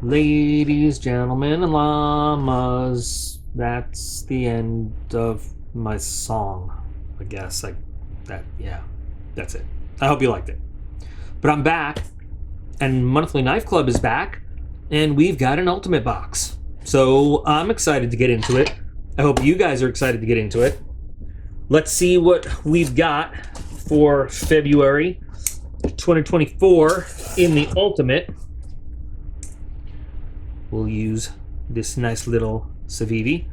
Ladies, gentlemen, and llamas. That's the end of my song. I guess that's it. I hope you liked it. But I'm back, and Monthly Knife Club is back, and we've got an ultimate box. So I'm excited to get into it. I hope you guys are excited to get into it. Let's see what we've got for February 2024 in the ultimate. We'll use this nice little Civivi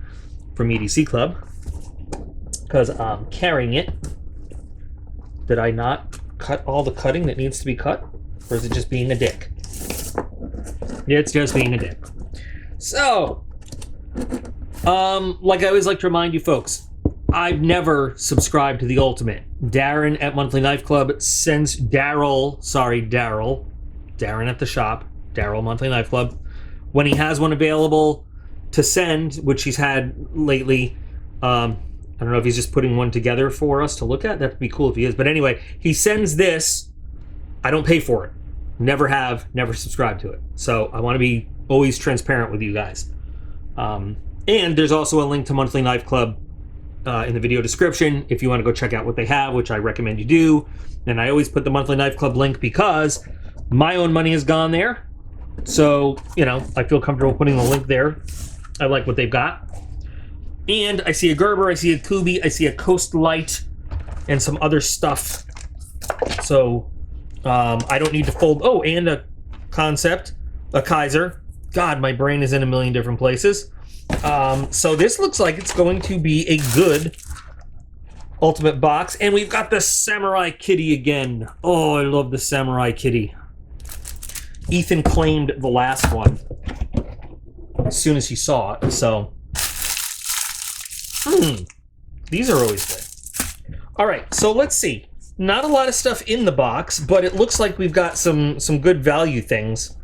from EDC Club because I'm carrying it. Did I not cut all the cutting that needs to be cut? Or is it just being a dick? It's just being a dick. So, like I always like to remind you folks, I've never subscribed to the Ultimate. Darren at Monthly Knife Club sends Daryl at the shop, Daryl Monthly Knife Club, when he has one available to send, which he's had lately. I don't know if he's just putting one together for us to look at. That'd be cool if he is. But anyway, he sends this. I don't pay for it. Never have, never subscribed to it. So I want to be always transparent with you guys. And there's also a link to Monthly Knife Club in the video description if you want to go check out what they have, which I recommend you do. And I always put the Monthly Knife Club link because my own money has gone there. So, you know, I feel comfortable putting the link there. I like what they've got. And I see a Gerber, I see a Kubey, I see a Coast Light, and some other stuff. So, I don't need to fold... Oh, and a Concept, a Kizer. God, my brain is in a million different places. So this looks like it's going to be a good ultimate box. And we've got the Samurai Kitty again. Oh, I love the Samurai Kitty. Ethan claimed the last one as soon as he saw it, so... These are always good. Alright, so let's see. Not a lot of stuff in the box, but it looks like we've got some good value things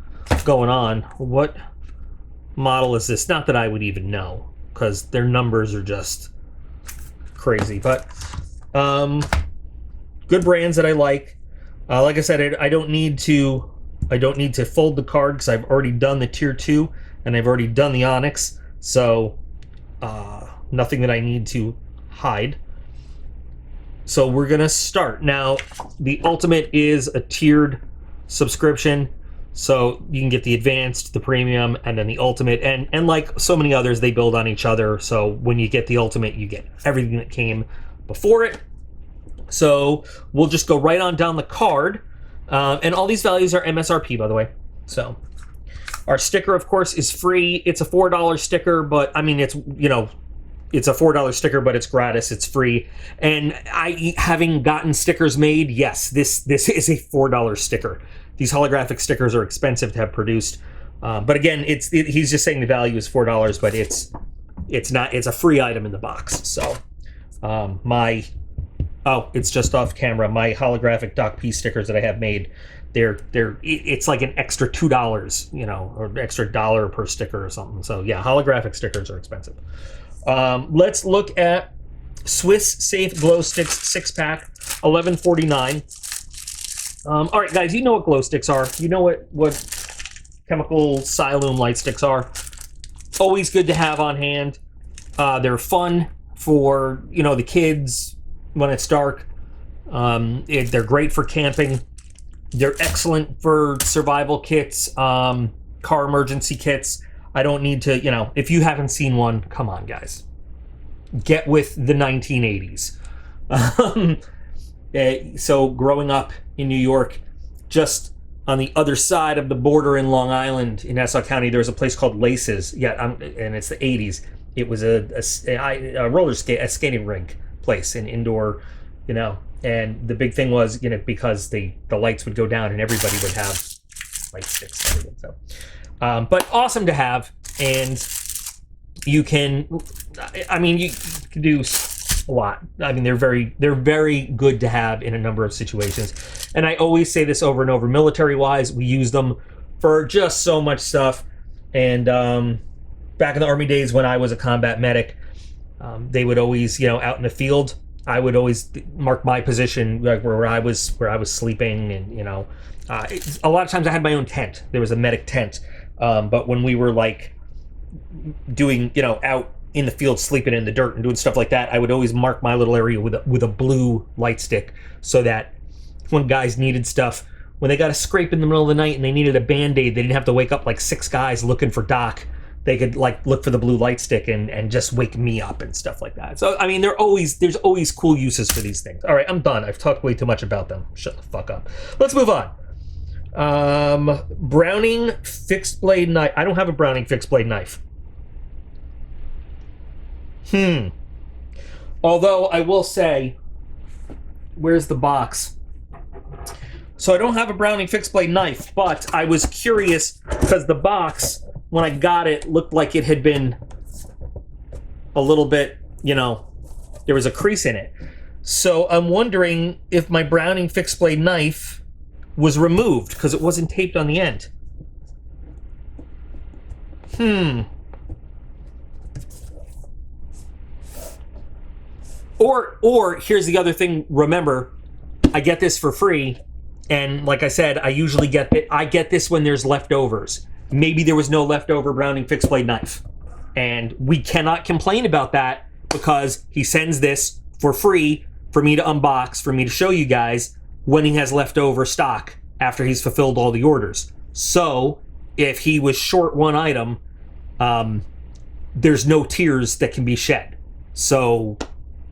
going on. What model is this? Not that I would even know, because their numbers are just crazy, but good brands that I like. Like I said, I don't need to fold the card because I've already done the Tier 2 and I've already done the Onyx, so nothing that I need to hide. So we're gonna start. Now, the Ultimate is a tiered subscription, so you can get the Advanced, the Premium, and then the Ultimate, and like so many others, they build on each other, so when you get the Ultimate, you get everything that came before it. So we'll just go right on down the card. And all these values are MSRP, by the way. So our sticker, of course, is free. It's a $4 sticker, but I mean, it's, you know, it's a $4 sticker, but it's gratis. It's free. And having gotten stickers made, yes, this is a $4 sticker. These holographic stickers are expensive to have produced. But again, he's just saying the value is $4, but it's not. It's a free item in the box. So it's just off camera. My holographic DocP stickers that I have made, it's like an extra $2, you know, or extra $1 per sticker or something. So yeah, holographic stickers are expensive. Let's look at Swiss Safe Glow Sticks 6-pack, $11.49. All right, guys, you know what glow sticks are. You know what chemical Siloom light sticks are. Always good to have on hand. They're fun for, you know, the kids when it's dark. They're great for camping. They're excellent for survival kits, car emergency kits. I don't need to, you know, if you haven't seen one, come on, guys. Get with the 1980s. So growing up in New York, just on the other side of the border in Long Island, in Nassau County, there was a place called Laces. Yeah, and it's the 80s. It was a skating rink place, an indoor, you know, and the big thing was, you know, because the lights would go down and everybody would have light sticks and everything. So, but awesome to have, and you can, I mean, you can do a lot. I mean, they're very good to have in a number of situations, and I always say this over and over. Military-wise, we use them for just so much stuff, and back in the Army days when I was a combat medic, they would always, you know, out in the field, I would always mark my position, like where I was sleeping, and a lot of times I had my own tent. There was a medic tent, but when we were like doing out in the field, sleeping in the dirt and doing stuff like that, I would always mark my little area with a blue light stick, so that when guys needed stuff, when they got a scrape in the middle of the night and they needed a band-aid, they didn't have to wake up like 6 guys looking for Doc. They could like look for the blue light stick and just wake me up and stuff like that. So I mean, there's always cool uses for these things. All right, I'm done. I've talked way too much about them. Shut the fuck up. Let's move on. Browning fixed blade knife. I don't have a Browning fixed blade knife. Although I will say, where's the box? So I don't have a Browning fixed blade knife, but I was curious because the box, when I got it, looked like it had been a little bit, there was a crease in it. So I'm wondering if my Browning fixed blade knife was removed because it wasn't taped on the end. Or here's the other thing. Remember, I get this for free, and like I said, I usually get it. I get this when there's leftovers. Maybe there was no leftover Browning fixed blade knife, and we cannot complain about that because he sends this for free for me to unbox, for me to show you guys when he has leftover stock after he's fulfilled all the orders. So if he was short one item, there's no tears that can be shed. So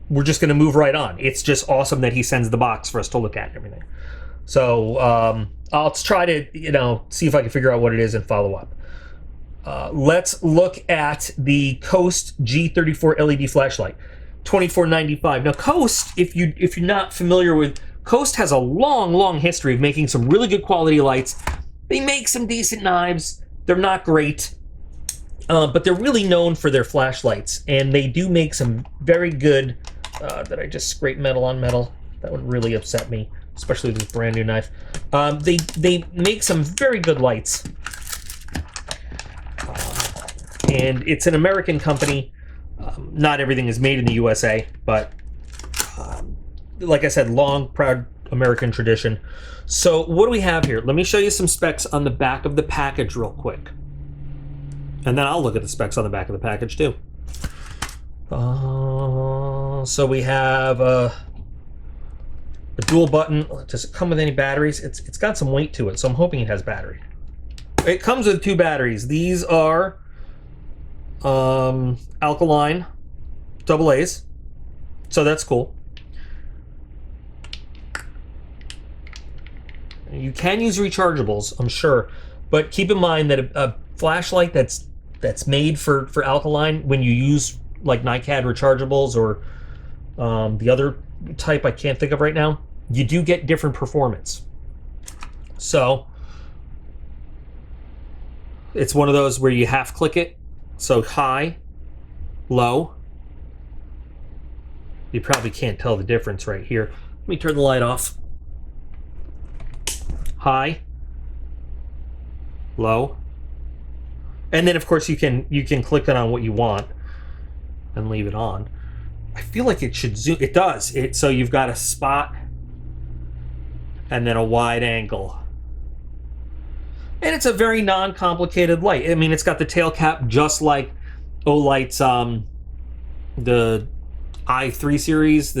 we're just going to move right on. It's just awesome that he sends the box for us to look at and everything. So I'll try to, see if I can figure out what it is and follow up. Let's look at the Coast G34 LED flashlight, $24.95. Now, Coast, if you're not familiar with, Coast has a long history of making some really good quality lights. They make some decent knives. They're not great, but they're really known for their flashlights, and they do make some very good. Did I just scrape metal on metal? That would really upset me, especially with this brand new knife. They make some very good lights, and it's an American company. Not everything is made in the USA, but like I said, long, proud American tradition. So what do we have here? Let me show you some specs on the back of the package real quick, and then I'll look at the specs on the back of the package too. So we have a dual button. Does it come with any batteries? It's got some weight to it, so I'm hoping it has battery. It comes with 2 batteries. These are alkaline AA's, so that's cool. You can use rechargeables, I'm sure, but keep in mind that a flashlight that's made for alkaline, when you use like NiCad rechargeables or the other type I can't think of right now, you do get different performance. So it's one of those where you half click it. So high, low. You probably can't tell the difference right here. Let me turn the light off. High, low, and then of course you can click it on what you want and leave it on. I feel like it should zoom. It does. So you've got a spot and then a wide angle, and it's a very non-complicated light. I mean, it's got the tail cap just like Olight's the i3 series.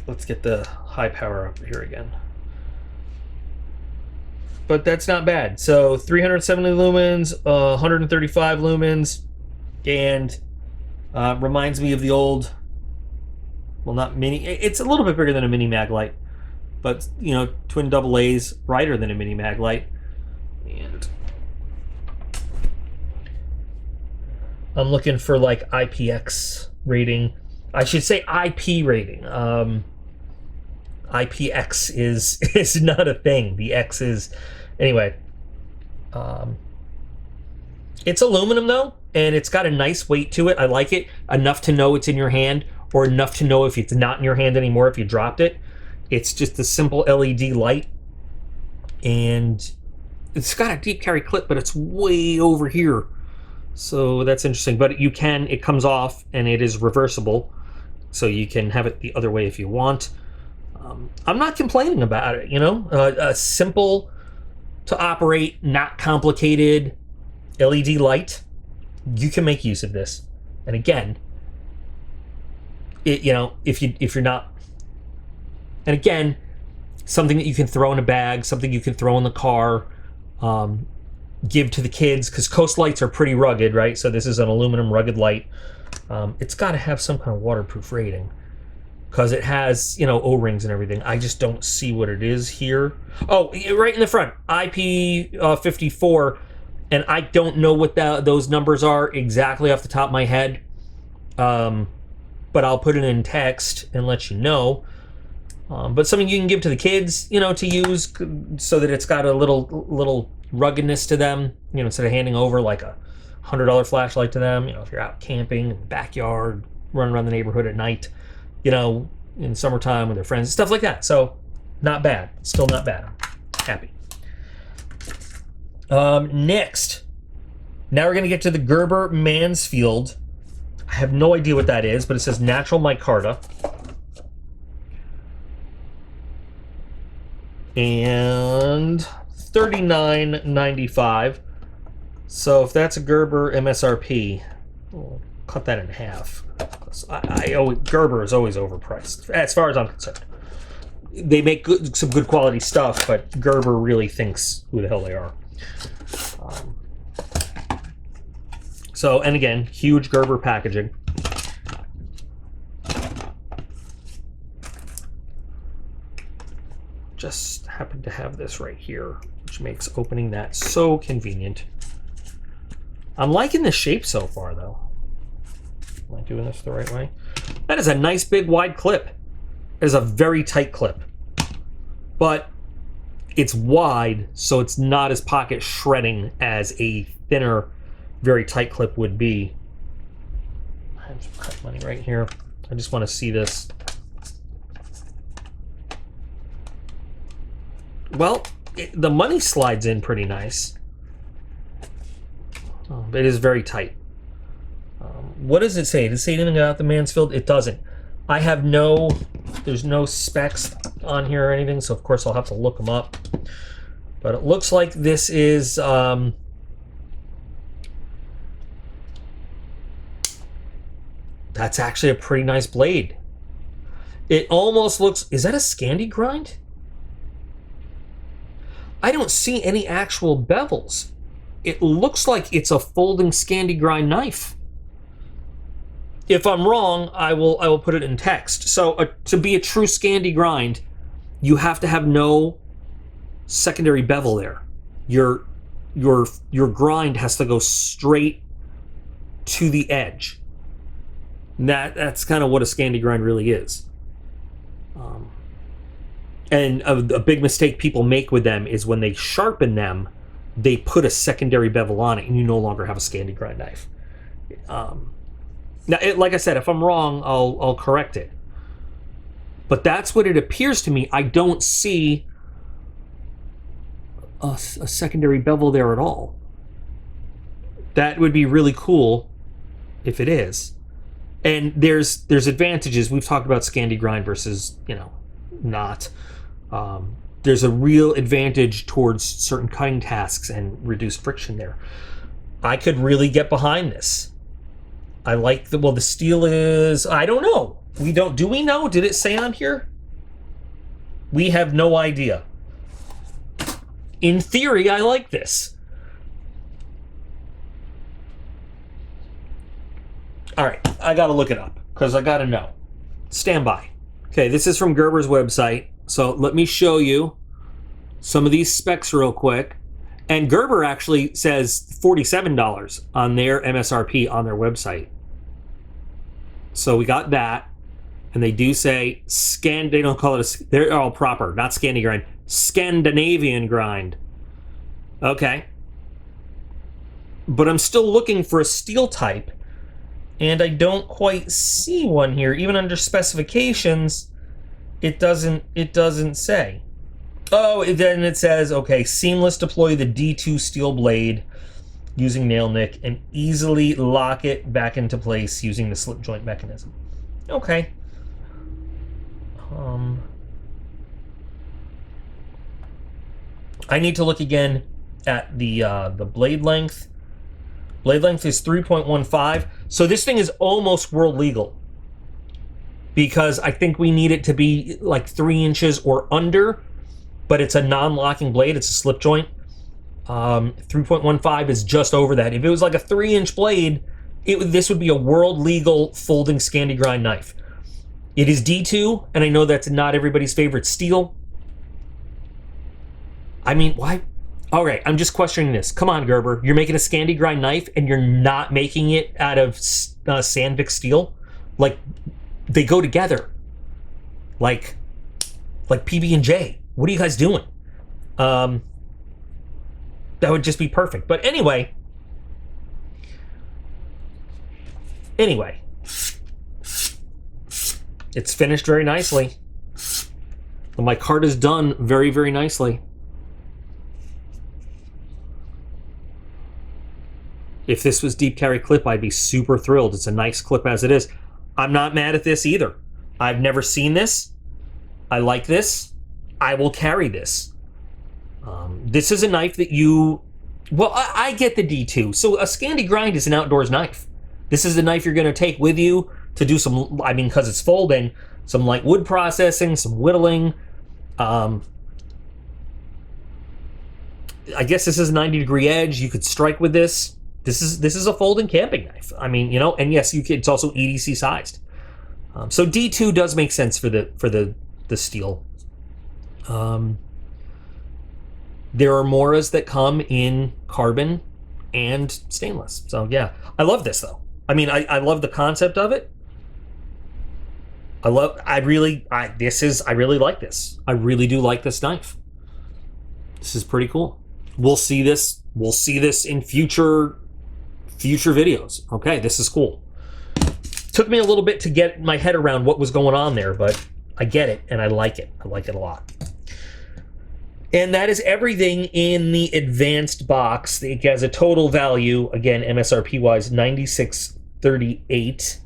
Let's get the high power up here again. But that's not bad. So 370 lumens, 135 lumens, and reminds me of the old, well, not mini, it's a little bit bigger than a mini mag light, but twin AA's, brighter than a mini mag light. And I'm looking for like IPX rating. I should say IP rating. IPX is not a thing. The X is, anyway. It's aluminum though, and it's got a nice weight to it. I like it enough to know it's in your hand, or enough to know if it's not in your hand anymore if you dropped it. It's just a simple LED light, and it's got a deep carry clip, but it's way over here. So that's interesting. But it comes off and it is reversible. So you can have it the other way if you want. I'm not complaining about it, you know? A simple to operate, not complicated LED light. You can make use of this. And again, if you're not, and again, something that you can throw in a bag, something you can throw in the car, give to the kids, because Coast lights are pretty rugged, right? So this is an aluminum rugged light. It's got to have some kind of waterproof rating, because it has, O-rings and everything. I just don't see what it is here. Oh, right in the front, IP54, and I don't know what those numbers are exactly off the top of my head, but I'll put it in text and let you know. But something you can give to the kids, to use, so that it's got a little ruggedness to them, instead of handing over like a $100 flashlight to them, if you're out camping in the backyard, running around the neighborhood at night, in summertime with their friends, stuff like that. So not bad. Still not bad. I'm happy. Next, now we're going to get to the Gerber Mansfield. I have no idea what that is, but it says natural micarta. And $39.95. So if that's a Gerber MSRP, we'll cut that in half. Gerber is always overpriced, as far as I'm concerned. They make some good quality stuff, but Gerber really thinks who the hell they are. And again, huge Gerber packaging. Just happen to have this right here, which makes opening that so convenient. I'm liking the shape so far, though. Am I doing this the right way? That is a nice big wide clip. It is a very tight clip, but it's wide, so it's not as pocket shredding as a thinner, very tight clip would be. I have some cut money right here. I just want to see this. Well, the money slides in pretty nice. It is very tight. What does it say? Does it say anything about the Mansfield? It doesn't. I have there's no specs on here or anything, so of course I'll have to look them up. But it looks like this is, that's actually a pretty nice blade. It almost looks, is that a Scandi grind? I don't see any actual bevels. It looks like it's a folding Scandi grind knife. If I'm wrong, I will put it in text. So to be a true Scandi grind, you have to have no secondary bevel there. Your grind has to go straight to the edge. That's kind of what a Scandi grind really is. And a big mistake people make with them is when they sharpen them, they put a secondary bevel on it, and you no longer have a Scandi grind knife. Now, like I said, if I'm wrong, I'll correct it. But that's what it appears to me. I don't see a secondary bevel there at all. That would be really cool if it is. And there's advantages. We've talked about Scandi grind versus, not. There's a real advantage towards certain cutting tasks and reduced friction there. I could really get behind this. I like the steel is, I don't know. Do we know? Did it say on here? We have no idea. In theory, I like this. All right, I gotta look it up because I gotta know. Stand by. Okay, this is from Gerber's website. So let me show you some of these specs real quick. And Gerber actually says $47 on their MSRP on their website. So we got that. And they do say they don't call it they're all proper, not Scandi grind, Scandinavian grind. Okay. But I'm still looking for a steel type, and I don't quite see one here. Even under specifications, it doesn't say. Oh, then it says, okay, seamless deploy the D2 steel blade. using nail nick and easily lock it back into place using the slip joint mechanism. Okay. I need to look again at the blade length. Blade length is 3.15. So this thing is almost world legal, because I think we need it to be like 3 inches or under, but it's a non-locking blade. It's a slip joint. 3.15 is just over that. If it was like a 3-inch blade, this would be a world legal folding Scandi grind knife. It is D2, and I know that's not everybody's favorite steel. I mean, why? All right, I'm just questioning this. Come on, Gerber. You're making a Scandi grind knife, and you're not making it out of Sandvik steel? Like, they go together. Like PB&J. What are you guys doing? That would just be perfect. But anyway, it's finished very nicely. The micarta is done very, very nicely. If this was deep carry clip, I'd be super thrilled. It's a nice clip as it is. I'm not mad at this either. I've never seen this. I like this. I will carry this. This is a knife that you... Well, I get the D2. So a Scandi grind is an outdoors knife. This is a knife you're going to take with you to do some... I mean, because it's folding, some light wood processing, some whittling. I guess this is a 90-degree edge. You could strike with this. This is a folding camping knife. I mean, you know, and yes, it's also EDC sized. So D2 does make sense for the steel. There are Moras that come in carbon and stainless. So yeah, I love this though. I mean, I love the concept of it. I really like this. I really do like this knife. This is pretty cool. We'll see this in future videos. Okay, this is cool. Took me a little bit to get my head around what was going on there, but I get it and I like it. I like it a lot. And that is everything in the advanced box. It has a total value, again, MSRP wise, $96.38.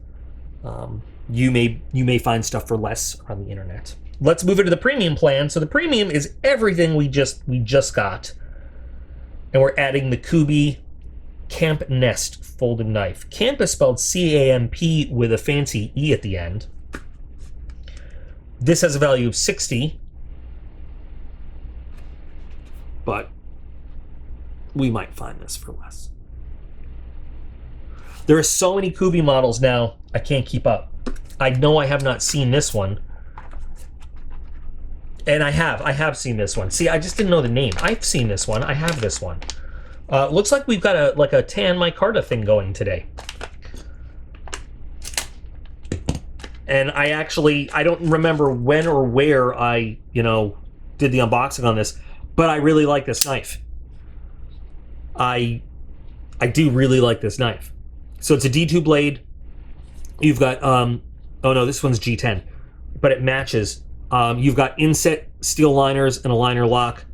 You may find stuff for less on the internet. Let's move into the premium plan. So the premium is everything we just got, and we're adding the Kubey Camp Nest folding knife. Camp is spelled C-A-M-P with a fancy E at the end. This has a value of $60. But we might find this for less. There are so many Kubey models now, I can't keep up. I know I have not seen this one. And I have seen this one. See, I just didn't know the name. I've seen this one. I have this one. Looks like we've got a tan micarta thing going today. And I don't remember when or where I, did the unboxing on this, but I really like this knife. I do really like this knife. So it's a D2 blade. You've got, oh no, this one's G10, but it matches. You've got inset steel liners and a liner lock.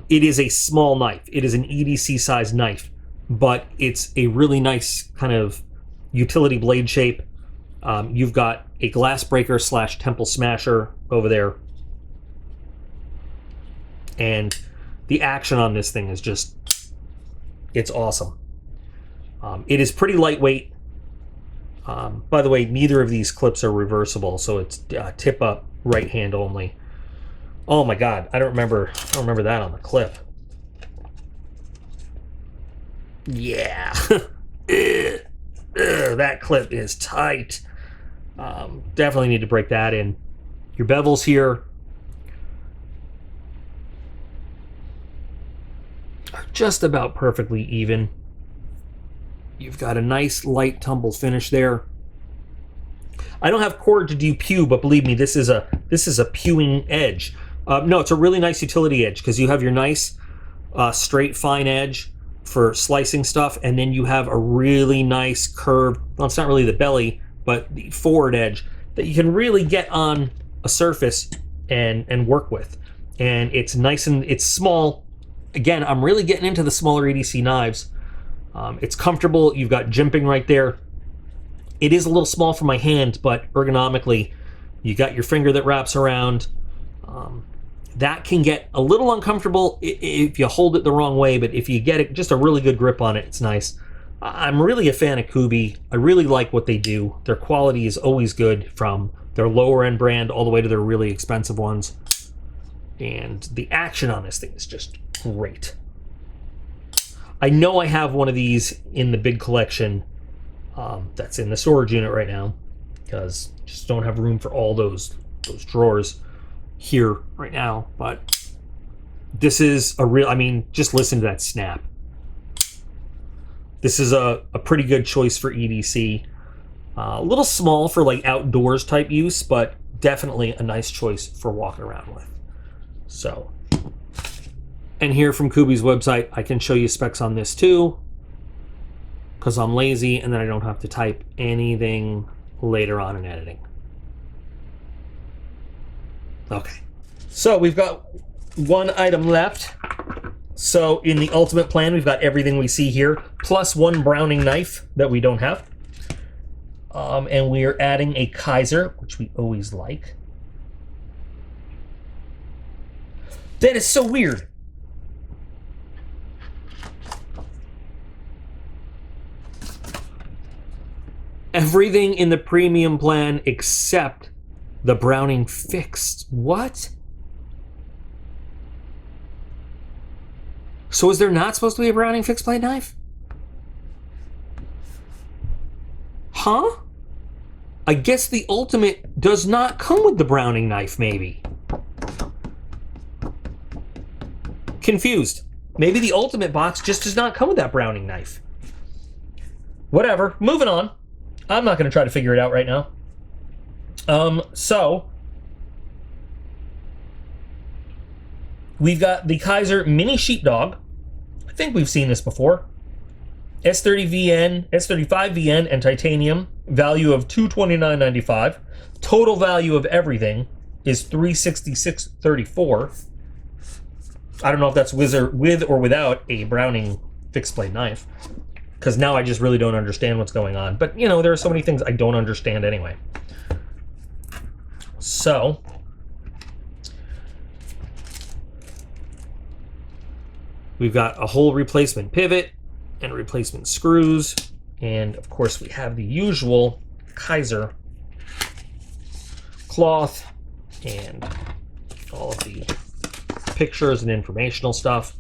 It is a small knife. It is an EDC size knife, but it's a really nice kind of utility blade shape. You've got a glass breaker / temple smasher over there. And the action on this thing is just, it's awesome. It is pretty lightweight. By the way, neither of these clips are reversible, so it's tip up, right hand only. Oh my God, I don't remember that on the clip. Yeah, that clip is tight. Definitely need to break that in. Your bevels here are just about perfectly even. You've got a nice light tumble finish there. I don't have cord to do pew, but believe me, this is a pewing edge. No, it's a really nice utility edge because you have your nice straight fine edge for slicing stuff, and then you have a really nice curved, well, it's not really the belly, but the forward edge that you can really get on a surface and work with. And it's nice and it's small. Again, I'm really getting into the smaller EDC knives. It's comfortable. You've got jimping right there. It is a little small for my hand, but ergonomically, you got your finger that wraps around. That can get a little uncomfortable if you hold it the wrong way, but if you get it, just a really good grip on it, it's nice. I'm really a fan of Kubey. I really like what they do. Their quality is always good, from their lower end brand all the way to their really expensive ones. And the action on this thing is just great. I know I have one of these in the big collection that's in the storage unit right now, because just don't have room for all those drawers here right now. But this is a real, I mean, just listen to that snap. This is a pretty good choice for EDC. A little small for like outdoors type use, but definitely a nice choice for walking around with. So, and here from Kubey's website, I can show you specs on this too, because I'm lazy and then I don't have to type anything later on in editing. Okay, so we've got one item left. So in the ultimate plan, we've got everything we see here, plus one Browning knife that we don't have. And we are adding a Kizer, which we always like. That is so weird. Everything in the premium plan except the Browning fixed. What? So is there not supposed to be a Browning fixed blade knife? Huh? I guess the Ultimate does not come with the Browning knife, maybe. Confused. Maybe the Ultimate box just does not come with that Browning knife. Whatever. Moving on. I'm not going to try to figure it out right now. So we've got the Kizer Mini Sheepdog. I think we've seen this before. S30VN, S35VN, and titanium. Value of $229.95. Total value of everything is $366.34. I don't know if that's with or without a Browning fixed blade knife, because now I just really don't understand what's going on. But, you know, there are so many things I don't understand anyway. So we've got a whole replacement pivot and replacement screws, and of course we have the usual Kizer cloth and all of the pictures and informational stuff.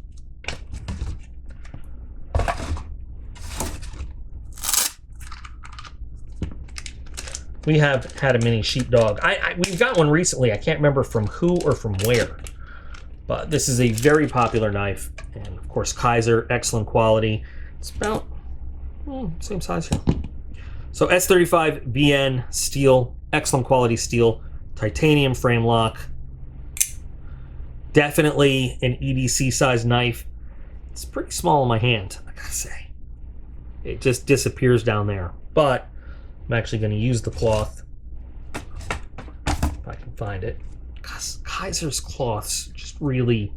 We have had a mini Sheepdog. We've got one recently. I can't remember from who or from where, but this is a very popular knife, and of course Kizer, excellent quality. It's about same size here. So S35VN steel, excellent quality steel, titanium frame lock. Definitely an EDC size knife. It's pretty small in my hand, I gotta say. It just disappears down there. But I'm actually going to use the cloth if I can find it. Because Kizer's cloths just really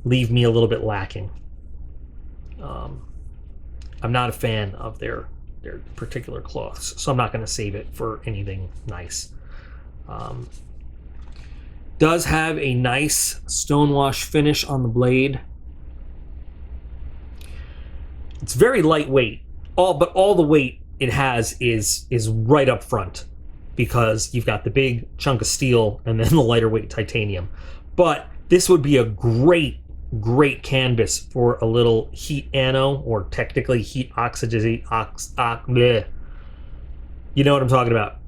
leave me a little bit lacking. I'm not a fan of their particular cloths, so I'm not going to save it for anything nice. Does have a nice stonewash finish on the blade. It's very lightweight, but all the weight it has is right up front, because you've got the big chunk of steel and then the lighter weight titanium. But this would be a great canvas for a little heat ano, or technically heat oxidization. You know what I'm talking about.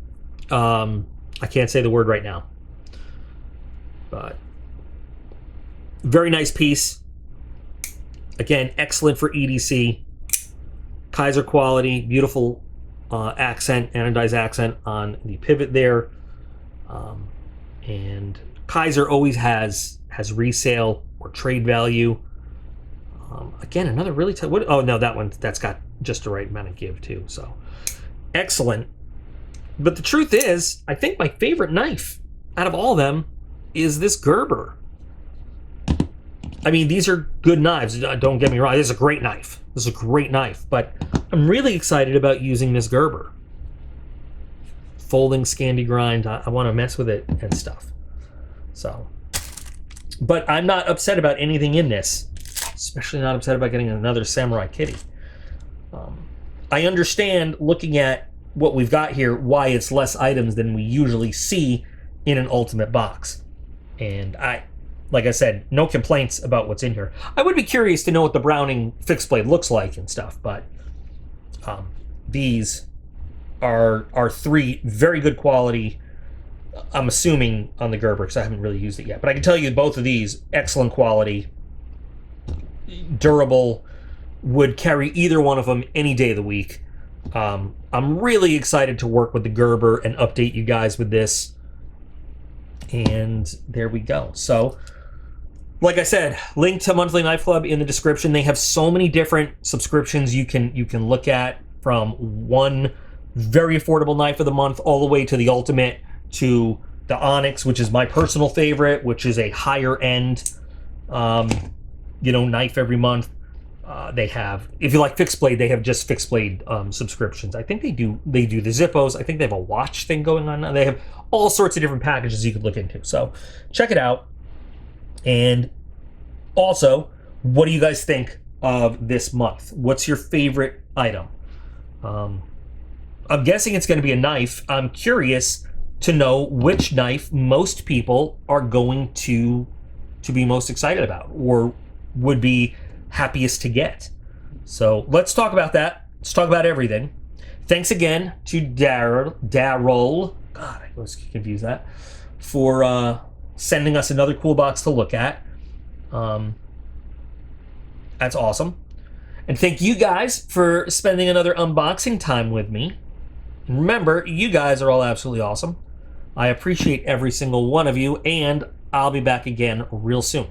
I can't say the word right now. But very nice piece. Again, excellent for EDC. Kizer quality, beautiful accent, anodized accent on the pivot there. And Kizer always has resale or trade value. Again, another really oh no, that's got just the right amount of give too. So excellent. But the truth is, I think my favorite knife out of all of them is this Gerber. I mean, these are good knives. Don't get me wrong. This is a great knife. This is a great knife. But I'm really excited about using this Gerber. Folding, Scandi grind. I want to mess with it and stuff. So, but I'm not upset about anything in this. Especially not upset about getting another Samurai Kitty. I understand, looking at what we've got here, why it's less items than we usually see in an Ultimate box. And like I said, no complaints about what's in here. I would be curious to know what the Browning fixed blade looks like and stuff, but these are 3 very good quality. I'm assuming on the Gerber, because I haven't really used it yet, but I can tell you both of these, excellent quality, durable, would carry either one of them any day of the week. I'm really excited to work with the Gerber and update you guys with this. And there we go. So, like I said, link to Monthly Knife Club in the description. They have so many different subscriptions you can look at, from one very affordable knife of the month all the way to the Ultimate, to the Onyx, which is my personal favorite, which is a higher end knife every month. They have, if you like fixed blade, they have just fixed blade subscriptions. I think they do the Zippos. I think they have a watch thing going on now. They have all sorts of different packages you could look into. So check it out. And also, what do you guys think of this month? What's your favorite item? I'm guessing it's going to be a knife. I'm curious to know which knife most people are going to be most excited about, or would be happiest to get. So let's talk about that. Let's talk about everything. Thanks again to Daryl. God, I always confuse that. For sending us another cool box to look at. That's awesome. And thank you guys for spending another unboxing time with me. And remember, you guys are all absolutely awesome. I appreciate every single one of you, and I'll be back again real soon.